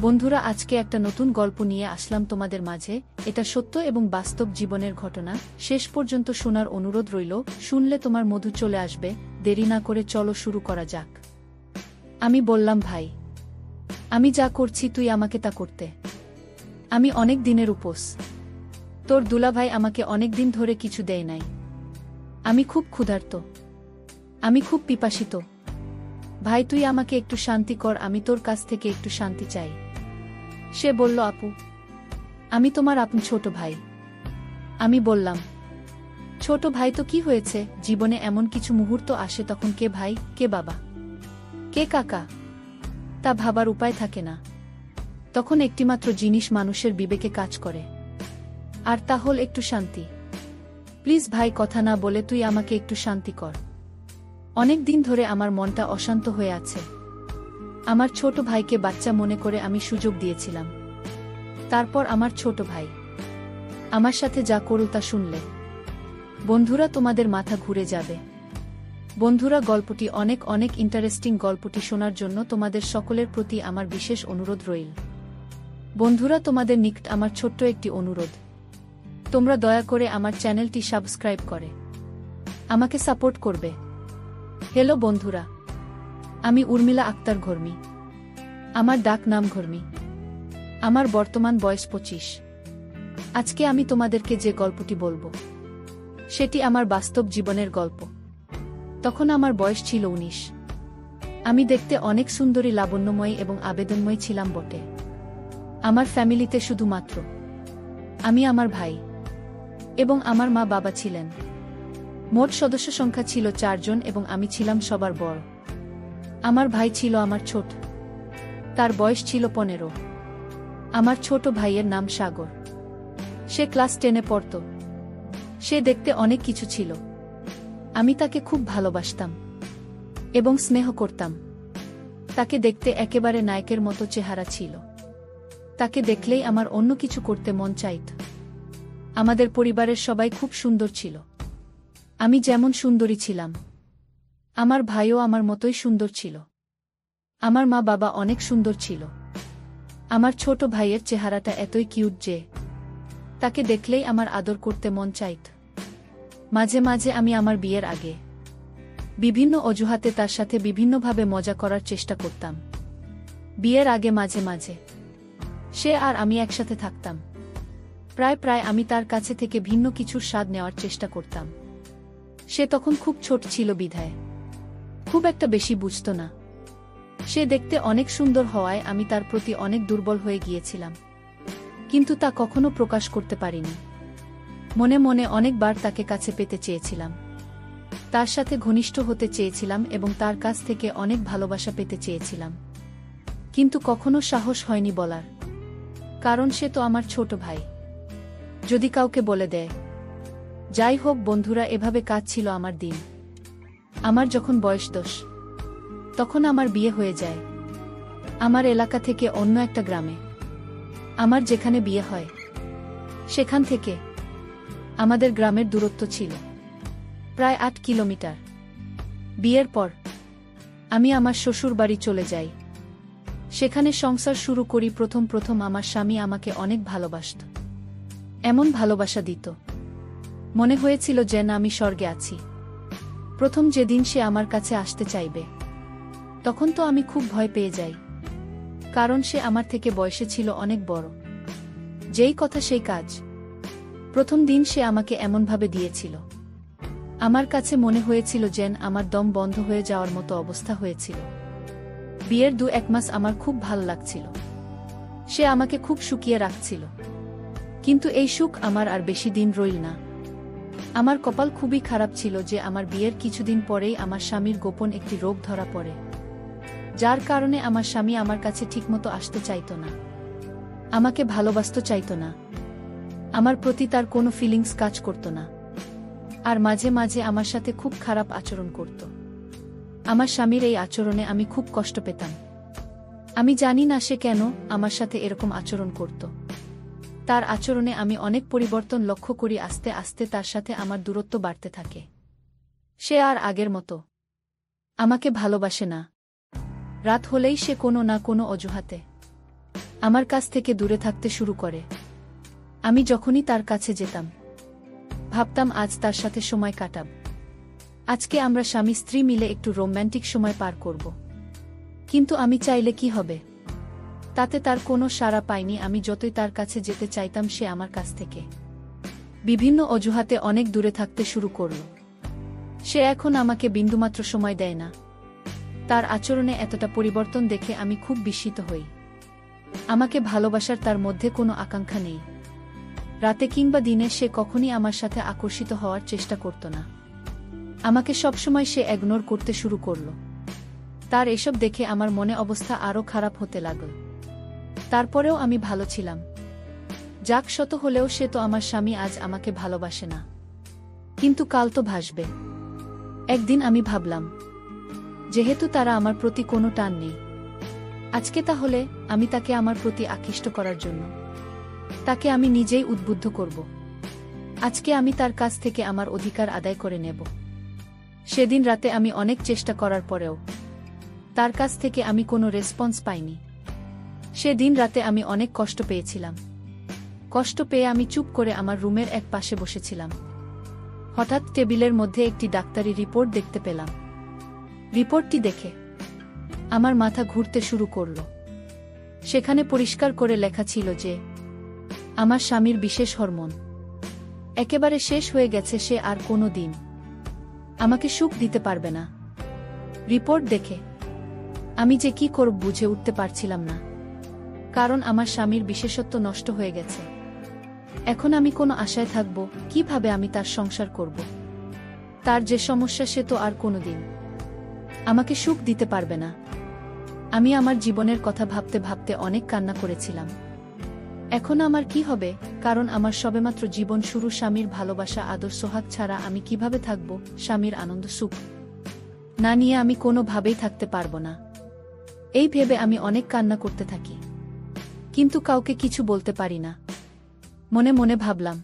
বন্ধুরা, আজকে একটা নতুন গল্প নিয়ে আসলাম তোমাদের মাঝে। এটা সত্য এবং বাস্তব জীবনের ঘটনা। শেষ পর্যন্ত শোনার অনুরোধ রইল। শুনলে তোমার মধু চলে আসবে। দেরি না করে চলো শুরু করা যাক। আমি বললাম, ভাই, আমি যা করছি তুই আমাকে তা করতে। আমি অনেক দিনের উপোস। তোর দুলাভাই আমাকে অনেক দিন ধরে কিছু দেয় নাই। আমি খুব ক্ষুধার্ত, আমি খুব পিপাসিত। ভাই, তুই আমাকে একটু শান্তি কর, আমি তোর কাছ থেকে একটু শান্তি চাই। সে বলল, আপু, আমি তোমার আপন ছোট ভাই। আমি বললাম, ছোট ভাই তো কি হয়েছে? জীবনে এমন কিছু মুহূর্ত আসে তখন কে ভাই, কে বাবা, কে কাকা, তা ভাবার উপায় থাকে না। তখন একটিমাত্র জিনিস মানুষের বিবেকে কাজ করে, আর তা হল একটু শান্তি। প্লিজ ভাই, কথা না বলে তুই আমাকে একটু শান্তি কর। অনেক দিন ধরে আমার মনটা অশান্ত হয়ে আছে। আমার ছোট ভাইকে বাচ্চা মনে করে আমি সুযোগ দিয়েছিলাম। তারপর আমার ছোট ভাই আমার সাথে যা করল তা শুনলে বন্ধুরা তোমাদের মাথা ঘুরে যাবে। বন্ধুরা, গল্পটি অনেক অনেক ইন্টারেস্টিং। গল্পটি শোনার জন্য তোমাদের সকলের প্রতি আমার বিশেষ অনুরোধ রইল। বন্ধুরা, তোমাদের নিকট আমার ছোট্ট একটি অনুরোধ, তোমরা দয়া করে আমার চ্যানেলটি সাবস্ক্রাইব করে আমাকে সাপোর্ট করবে। হ্যালো বন্ধুরা, আমি উর্মিলা আক্তার ঘর্মি। আমার ডাক নাম ঘর্মি। আমার বর্তমান বয়স 25। আজকে আমি তোমাদেরকে যে গল্পটি বলবো সেটি আমার বাস্তব জীবনের গল্প। তখন আমার বয়স ছিল 19। আমি দেখতে অনেক সুন্দরী, লাবণ্যময়ী এবং আবেদনময়ী ছিলাম বটে। আমার ফ্যামিলিতে শুধুমাত্র আমি, আমার ভাই এবং আমার মা বাবা ছিলেন। মোট সদস্য সংখ্যা ছিল 4 জন এবং আমি ছিলাম সবার বড়। আমার ভাই ছিল আমার ছোট, তার বয়স ছিল 15। আমার ছোট ভাইয়ের নাম সাগর। সে ক্লাস 10-এ পড়ত। সে দেখতে অনেক কিছু ছিল। আমি তাকে খুব ভালোবাসতাম এবং স্নেহ করতাম। তাকে দেখতে একেবারে নায়কের মতো চেহারা ছিল। তাকে দেখলেই আমার অন্য কিছু করতে মন চাইত। আমাদের পরিবারের সবাই খুব সুন্দর ছিল। আমি যেমন সুন্দরী ছিলাম, আমার ভাইও আমার মতোই সুন্দর ছিল। আমার মা বাবা অনেক সুন্দর ছিল। আমার ছোট ভাইয়ের চেহারাটা এতই কিউট যে তাকে দেখলেই আমার আদর করতে মন চাইত। মাঝে মাঝে আমি আমার বিয়ের আগে বিভিন্ন অজুহাতে তার সাথে বিভিন্নভাবে মজা করার চেষ্টা করতাম। বিয়ের আগে মাঝে মাঝে সে আর আমি একসাথে থাকতাম। প্রায় আমি তার কাছে থেকে ভিন্ন কিছুর স্বাদ নেওয়ার চেষ্টা করতাম। সে তখন খুব ছোট ছিল বিধায় খুব একটা বেশি বুঝত না। সে দেখতে অনেক সুন্দর হওয়ায় আমি তার প্রতি অনেক দুর্বল হয়ে গিয়েছিলাম, কিন্তু তা কখনো প্রকাশ করতে পারিনি। মনে মনে অনেকবার তাকে কাছে পেতে চেয়েছিলাম, তার সাথে ঘনিষ্ঠ হতে চেয়েছিলাম এবং তার কাছ থেকে অনেক ভালোবাসা পেতে চেয়েছিলাম, কিন্তু কখনো সাহস হয়নি বলার। কারণ সে তো আমার ছোট ভাই, যদি কাউকে বলে দেয়। যাই হোক বন্ধুরা, এভাবে কাটছিল আমার দিন। আমার যখন বয়স 10, তখন আমার বিয়ে হয়ে যায় আমার এলাকা থেকে অন্য একটা গ্রামে। আমার যেখানে বিয়ে হয় সেখান থেকে আমাদের গ্রামের দূরত্ব ছিল প্রায় 8 কিলোমিটার। বিয়ের পর আমি আমার শ্বশুর বাড়ি চলে যাই। সেখানে সংসার শুরু করি। প্রথম আমার স্বামী আমাকে অনেক ভালোবাসত। এমন ভালোবাসা দিত, মনে হয়েছিল যেন আমি স্বর্গে আছি। প্রথম যেদিন সে আমার কাছে আসতে চাইবে, তখন তো আমি খুব ভয় পেয়ে যাই, কারণ সে আমার থেকে বয়সে ছিল অনেক বড়। যেই কথা সেই কাজ। প্রথম দিন সে আমাকে এমনভাবে দিয়েছিল, আমার কাছে মনে হয়েছিল যেন আমার দম বন্ধ হয়ে যাওয়ার মতো অবস্থা হয়েছিল। বিয়ের 2-1 মাস আমার খুব ভালো লাগছিল। সে আমাকে খুব শুকিয়ে রাখছিল, কিন্তু এই সুখ আমার আর বেশি দিন রইল না। আমার কপাল খুবই খারাপ ছিল যে আমার বিয়ের কিছুদিন পরেই আমার স্বামীর গোপন একটি রোগ ধরা পড়ে, যার কারণে আমার স্বামী আমার কাছে ঠিকমতো আসতে চাইত না, আমাকে ভালোবাসতে চাইত না। আমার প্রতি তার কোনো ফিলিংস কাজ করত না, আর মাঝে মাঝে আমার সাথে খুব খারাপ আচরণ করত। আমার স্বামীর এই আচরণে আমি খুব কষ্ট পেতাম। আমি জানি না সে কেন আমার সাথে এরকম আচরণ করত। তার আচরণে আমি অনেক পরিবর্তন লক্ষ্য করি। আস্তে আস্তে তার সাথে আমার দূরত্ব বাড়তে থাকে। সে আর আগের মতো আমাকে ভালোবাসে না। রাত হলেই সে কোনো না কোনো অজুহাতে আমার কাছ থেকে দূরে থাকতে শুরু করে। আমি যখনই তার কাছে যেতাম, ভাবতাম আজ তার সাথে সময় কাটাব। আজকে আমরা স্বামী স্ত্রী মিলে একটু রোম্যান্টিক সময় পার করব। কিন্তু আমি চাইলে কি হবে? তাতে তার কোনো সাড়া পাইনি। আমি যতই তার কাছে যেতে চাইতাম, সে আমার কাছ থেকে বিভিন্ন অজুহাতে অনেক দূরে থাকতে শুরু করল। সে এখন আমাকে বিন্দুমাত্র সময় দেয় না। তার আচরণে এতটা পরিবর্তন দেখে আমি খুব বিস্মিত হই। আমাকে ভালোবাসার তার মধ্যে কোনো আকাঙ্ক্ষা নেই। রাতে কিংবা দিনে সে কখনই আমার সাথে আকর্ষিত হওয়ার চেষ্টা করত না। আমাকে সবসময় সে ইগনোর করতে শুরু করল। তার এসব দেখে আমার মনে অবস্থা আরও খারাপ হতে লাগল। তারপরেও আমি ভালো ছিলাম। যাক, শত হলেও সে তো আমার স্বামী, আজ আমাকে ভালোবাসে না, কিন্তু কাল তো ভাসবে। একদিন আমি ভাবলাম, যেহেতু তারা আমার প্রতি কোনো টান নেই, আজকে তাহলে আমি তাকে আমার প্রতি আকৃষ্ট করার জন্য তাকে আমি নিজেই উদ্বুদ্ধ করব। আজকে আমি তার কাছ থেকে আমার অধিকার আদায় করে নেব। সেদিন রাতে আমি অনেক চেষ্টা করার পরেও তার কাছ থেকে আমি কোনো রেসপন্স পাইনি। সেদিন রাতে আমি অনেক কষ্ট পেয়েছিলাম। কষ্ট পেয়ে আমি চুপ করে আমার রুমের এক পাশে বসেছিলাম। হঠাৎ টেবিলের মধ্যে একটি ডাক্তারি রিপোর্ট দেখতে পেলাম। রিপোর্টটি দেখে আমার মাথা ঘুরতে শুরু করল। সেখানে পরিষ্কার করে লেখা ছিল যে আমার স্বামীর বিশেষ হরমোন একেবারে শেষ হয়ে গেছে। সে আর কোনো দিন আমাকে সুখ দিতে পারবে না। রিপোর্ট দেখে আমি যে কি করব বুঝে উঠতে পারছিলাম না, কারণ আমার স্বামীর বিশেষত্ব নষ্ট হয়ে গেছে। এখন আমি কোনো আশায় থাকব? কিভাবে আমি তার সংসার করব? তার যে সমস্যা, সে তো আর কোনোদিন আমাকে সুখ দিতে পারবে না। আমি আমার জীবনের কথা ভাবতে ভাবতে অনেক কান্না করেছিলাম। এখন আমার কি হবে? কারণ আমার সবেমাত্র জীবন শুরু। স্বামীর ভালোবাসা, আদর, সোহাগ ছাড়া আমি কিভাবে থাকব? স্বামীর আনন্দ সুখ না নিয়ে আমি কোনোভাবেই থাকতে পারব না। এই ভেবে আমি অনেক কান্না করতে থাকি, কিন্তু কাউকে কিছু বলতে পারি না। মনে মনে ভাবলাম,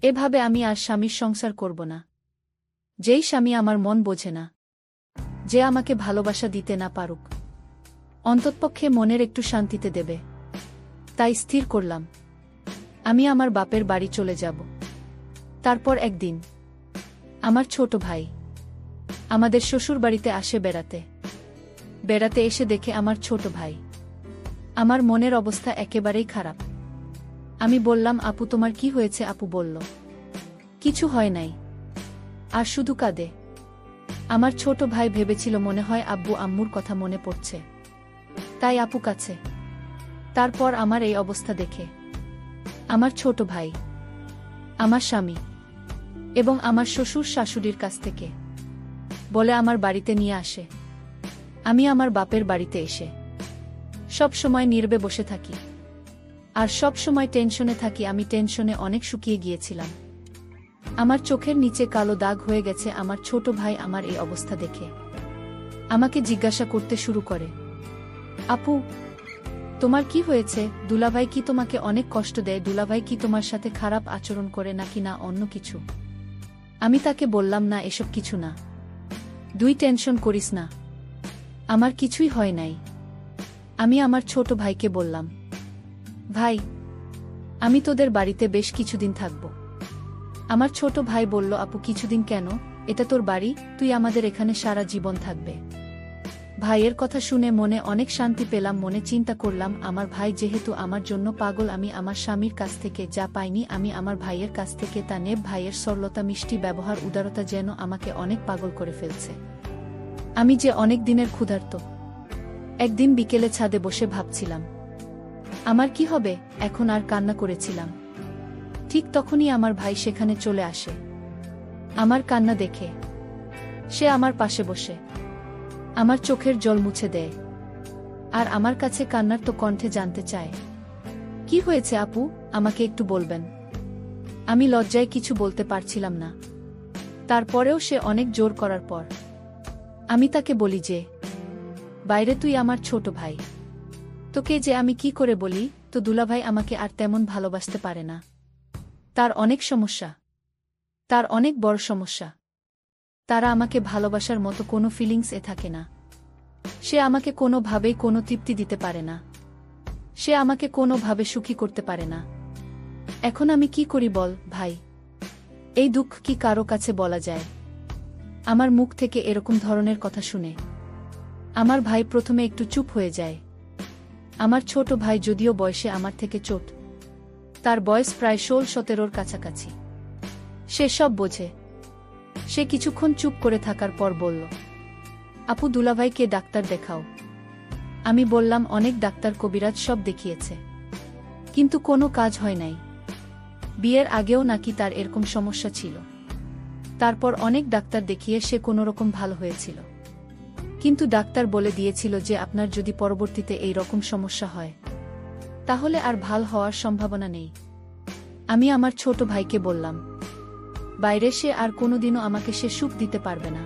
এভাবে আমি আর স্বামীর সংসার করব না। যেই স্বামী আমার মন বোঝে না, যে আমাকে ভালোবাসা দিতে না পারুক, অন্ততপক্ষে মনের একটু শান্তিতে দেবে। তাই স্থির করলাম, আমি আমার বাপের বাড়ি চলে যাব। তারপর একদিন আমার ছোট ভাই আমাদের শ্বশুর বাড়িতে আসে বেড়াতে এসে দেখে আমার ছোট ভাই আমার মনের অবস্থা একেবারেই খারাপ। আমি বললাম, আপু তোমার কি হয়েছে? আপু বলল, কিছু হয় নাই, আর শুধু কাঁদে। আমার ছোট ভাই ভেবেছিল মনে হয় আব্বু আম্মুর কথা মনে পড়ছে, তাই আপু কাছে। তারপর আমার এই অবস্থা দেখে আমার ছোট ভাই আমার স্বামী এবং আমার শ্বশুর শাশুড়ির কাছ থেকে বলে আমার বাড়িতে নিয়ে আসে। আমি আমার বাপের বাড়িতে এসে সব সময় নীরবে বসে থাকি, আর সব সময় টেনশনে থাকি। আমি টেনশনে অনেক শুকিয়ে গিয়েছিলাম। আমার চোখের নিচে কালো দাগ হয়ে গেছে। আমার ছোট ভাই আমার এই অবস্থা দেখে আমাকে জিজ্ঞাসা করতে শুরু করে, আপু তোমার কি হয়েছে? দুলাভাই কি তোমাকে অনেক কষ্ট দেয়? দুলাভাই কি তোমার সাথে খারাপ আচরণ করে নাকি না অন্য কিছু? আমি তাকে বললাম, না, এসব কিছু না, টেনশন করিস না, আমার কিছুই হয় নাই। আমি আমার ছোট ভাইকে বললাম, ভাই আমি তোদের বাড়িতে বেশ কিছুদিন থাকব। আমার ছোট ভাই বলল, আপু কিছুদিন কেন? এটা তোর বাড়ি, তুই আমাদের এখানে সারা জীবন থাকবে। ভাইয়ের কথা শুনে মনে অনেক শান্তি পেলাম। মনে চিন্তা করলাম, আমার ভাই যেহেতু আমার জন্য পাগল, আমি আমার স্বামীর কাছ থেকে যা পাইনি আমি আমার ভাইয়ের কাছ থেকে তা নেব। ভাইয়ের সরলতা, মিষ্টি ব্যবহার, উদারতা যেন আমাকে অনেক পাগল করে ফেলছে। আমি যে অনেক দিনের ক্ষুধার্ত। একদিন বিকেলে ছাদে বসে ভাবছিলাম আমার কি হবে এখন, আর কান্না করেছিলাম। ঠিক তখনই আমার ভাই সেখানে চলে আসে। আমার কান্না দেখে সে আমার পাশে বসে আমার চোখের জল মুছে দেয়, আর আমার কাছে কান্নার তো কণ্ঠে জানতে চায়, কি হয়েছে আপু, আমাকে একটু বলবেন? আমি লজ্জায় কিছু বলতে পারছিলাম না। তারপরেও সে অনেক জোর করার পর আমি তাকে বলি যে, বাইরে তুই আমার ছোট ভাই, তোকে যে আমি কি করে বলি? তো দুলাভাই আমাকে আর তেমন ভালোবাসতে পারে না। তার অনেক সমস্যা, তার অনেক বড় সমস্যা। তারা আমাকে ভালোবাসার মতো কোনো ফিলিংস থাকে না। সে আমাকে কোনোভাবেই কোনো তৃপ্তি দিতে পারে না। সে আমাকে কোনোভাবে সুখী করতে পারে না। এখন আমি কি করি বল ভাই? এই দুঃখ কি কারো কাছে বলা যায়? আমার মুখ থেকে এরকম ধরনের কথা শুনে আমার ভাই প্রথমে একটু চুপ হয়ে যায়। আমার ছোট ভাই যদিও বয়সে আমার থেকে ছোট, তার বয়স প্রায় 16-17 কাছাকাছি। সে সব বোঝে। সে কিছুক্ষণ চুপ করে থাকার পর বলল, আপু দুলাভাইকে ডাক্তার দেখাও। আমি বললাম অনেক ডাক্তার কবিরাজ সব দেখিয়েছে, কিন্তু কোনো কাজ হয় নাই। বিয়ের আগেও নাকি তার এরকম সমস্যা ছিল। তারপর অনেক ডাক্তার দেখিয়ে সে কোনোরকম ভালো হয়েছিল, কিন্তু ডাক্তার বলে দিয়েছিল যে আপনার যদি পরবর্তীতে এই রকম সমস্যা হয় তাহলে আর ভাল হওয়ার সম্ভাবনা নেই। আমি আমার ছোট ভাইকে বললাম, বাইরে সে আর কোনোদিনও আমাকে সে সুখ দিতে পারবে না।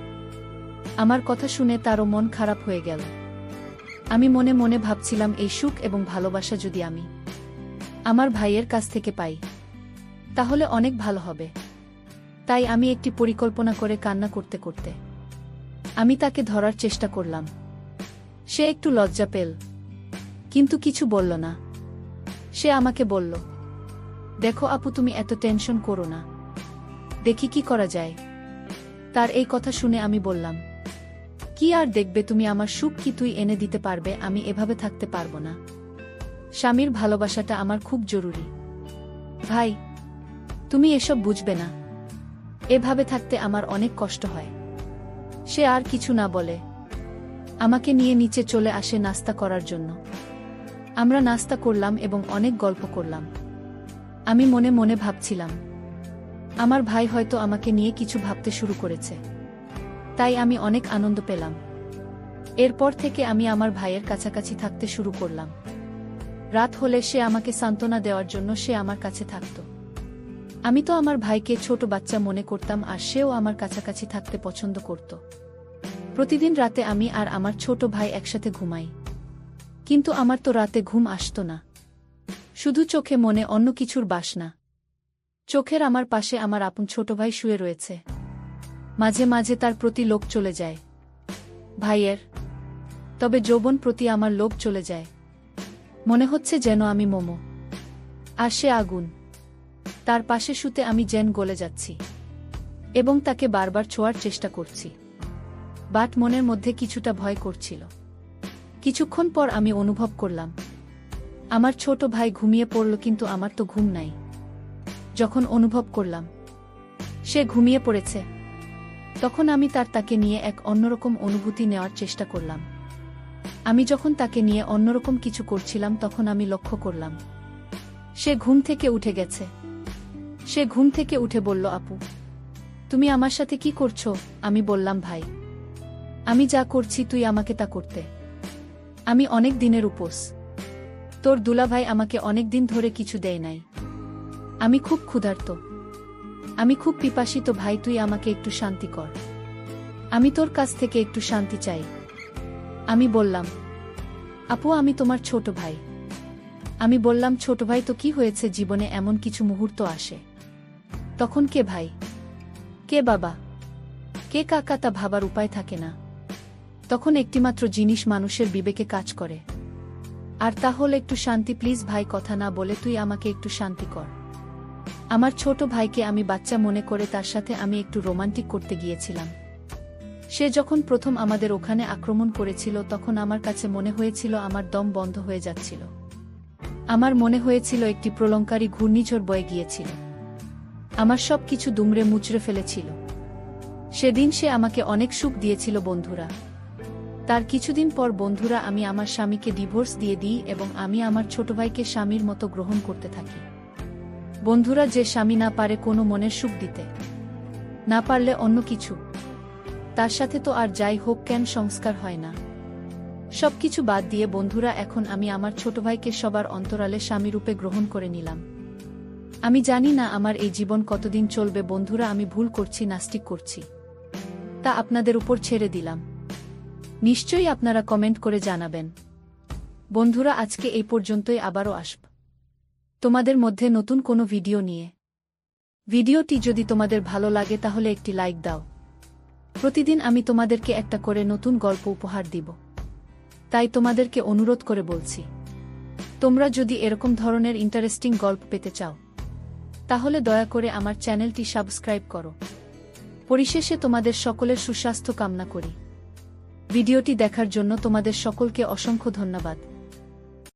আমার কথা শুনে তারও মন খারাপ হয়ে গেল। আমি মনে মনে ভাবছিলাম এই সুখ এবং ভালোবাসা যদি আমি আমার ভাইয়ের কাছ থেকে পাই তাহলে অনেক ভালো হবে। তাই আমি একটি পরিকল্পনা করে কান্না করতে করতে আমি তাকে ধরার চেষ্টা করলাম। সে একটু লজ্জা পেল, কিন্তু কিছু বলল না। সে আমাকে বলল, দেখো আপু তুমি এত টেনশন করো না, দেখি কি করা যায়। তার এই কথা শুনে আমি বললাম, কি আর দেখবে তুমি, আমার সুখ কি তুই এনে দিতে পারবে? আমি এভাবে থাকতে পারবো না। স্বামীর ভালোবাসাটা আমার খুব জরুরি। ভাই তুমি এসব বুঝবে না, এভাবে থাকতে আমার অনেক কষ্ট হয়। সে আর কিছু না বলে আমাকে নিয়ে নিচে চলে আসে নাস্তা করার জন্য। আমরা নাস্তা করলাম এবং অনেক গল্প করলাম। আমি মনে মনে ভাবছিলাম, আমার ভাই হয়তো আমাকে নিয়ে কিছু ভাবতে শুরু করেছে, তাই আমি অনেক আনন্দ পেলাম। এরপর থেকে আমি আমার ভাইয়ের কাছাকাছি থাকতে শুরু করলাম। রাত হলে সে আমাকে সান্ত্বনা দেওয়ার জন্য সে আমার কাছে থাকত। আমি তো আমার ভাইকে ছোট বাচ্চা মনে করতাম, আর সেও আমার কাছাকাছি থাকতে পছন্দ করত। প্রতিদিন রাতে আমি আর আমার ছোট ভাই একসাথে ঘুমাই, কিন্তু আমার তো রাতে ঘুম আসতো না। শুধু চোখে মনে অন্য কিছুর বাসনা। চোখের আমার পাশে আমার আপন ছোট ভাই শুয়ে রয়েছে। মাঝে মাঝে তার প্রতি লোভ চলে যায় ভাইয়ের, তবে যৌবন প্রতি আমার লোভ চলে যায়। মনে হচ্ছে যেন আমি মোমো, আর সে আগুন। তার পাশে শুতে আমি যেন গলে যাচ্ছি এবং তাকে বারবার ছোঁয়ার চেষ্টা করছি, বাট মনের মধ্যে কিছুটা ভয় করছিল। কিছুক্ষণ পর আমি অনুভব করলাম আমার ছোট ভাই ঘুমিয়ে পড়ল, কিন্তু আমার তো ঘুম নাই। যখন অনুভব করলাম সে ঘুমিয়ে পড়েছে, তখন আমি তাকে নিয়ে এক অন্যরকম অনুভূতি নেওয়ার চেষ্টা করলাম। আমি যখন তাকে নিয়ে অন্যরকম কিছু করছিলাম তখন আমি লক্ষ্য করলাম সে ঘুম থেকে উঠে গেছে। সে ঘুম থেকে উঠে বলল, আপু তুমি আমার সাথে কি করছো? আমি বললাম, ভাই আমি যা করছি তুই আমাকে তা করতে। আমি অনেক দিনের উপোস, তোর দুলাভাই আমাকে অনেক দিন ধরে কিছু দেয় নাই। আমি খুব ক্ষুধার্ত, আমি খুব পিপাসিত। ভাই তুই আমাকে একটু শান্তি কর, আমি তোর কাছ থেকে একটু শান্তি চাই। আমি বললাম, আপু আমি তোমার ছোট ভাই। আমি বললাম, ছোট ভাই তো কি হয়েছে, জীবনে এমন কিছু মুহূর্ত আসে তখন কে ভাই, কে বাবা, কে কাকা তা ভাবার উপায় থাকে না। তখন একটিমাত্র জিনিস মানুষের বিবেকে কাজ করে, আর তা হল একটু শান্তি। প্লিজ ভাই কথা না বলে তুই আমাকে একটু শান্তি কর। আমার ছোট ভাইকে আমি বাচ্চা মনে করে তার সাথে আমি একটু রোমান্টিক করতে গিয়েছিলাম। সে যখন প্রথম আমাদের ওখানে আক্রমণ করেছিল তখন আমার কাছে মনে হয়েছিল আমার দম বন্ধ হয়ে যাচ্ছিল। আমার মনে হয়েছিল একটি প্রলঙ্কারী ঘূর্ণিঝড় বয়ে গিয়েছিল, আমার সব কিছু দুমড়ে মুচড়ে ফেলেছিল। সেদিন সে আমাকে অনেক সুখ দিয়েছিল বন্ধুরা। তার কিছুদিন পর বন্ধুরা আমি আমার স্বামীকে ডিভোর্স দিয়ে দিই এবং আমি আমার ছোট ভাইকে স্বামীর মতো গ্রহণ করতে থাকি। বন্ধুরা, যে স্বামী না পারে কোনো মনের সুখ দিতে, না পারলে অন্য কিছু, তার সাথে তো আর যাই হোক কেন সংস্কার হয় না। সবকিছু বাদ দিয়ে বন্ধুরা এখন আমি আমার ছোট ভাইকে সবার অন্তরালে স্বামীরূপে গ্রহণ করে নিলাম। আমি জানি না আমার এই জীবন কতদিন চলবে বন্ধুরা, আমি ভুল করছি, নাস্তিক করছি, তা আপনাদের উপর ছেড়ে দিলাম। নিশ্চয়ই আপনারা কমেন্ট করে জানাবেন। বন্ধুরা, আজকে এই পর্যন্তই, আবারও আসব তোমাদের মধ্যে নতুন কোনো ভিডিও নিয়ে। ভিডিওটি যদি তোমাদের ভালো লাগে তাহলে একটি লাইক দাও। প্রতিদিন আমি তোমাদেরকে একটা করে নতুন গল্প উপহার দিব, তাই তোমাদেরকে অনুরোধ করে বলছি, তোমরা যদি এরকম ধরনের ইন্টারেস্টিং গল্প পেতে চাও তাহলে দয়া করে আমার চ্যানেলটি সাবস্ক্রাইব করো। পরিশেষে তোমাদের সকলের সুস্বাস্থ্য কামনা করি। ভিডিওটি দেখার জন্য তোমাদের সকলকে অসংখ্য ধন্যবাদ।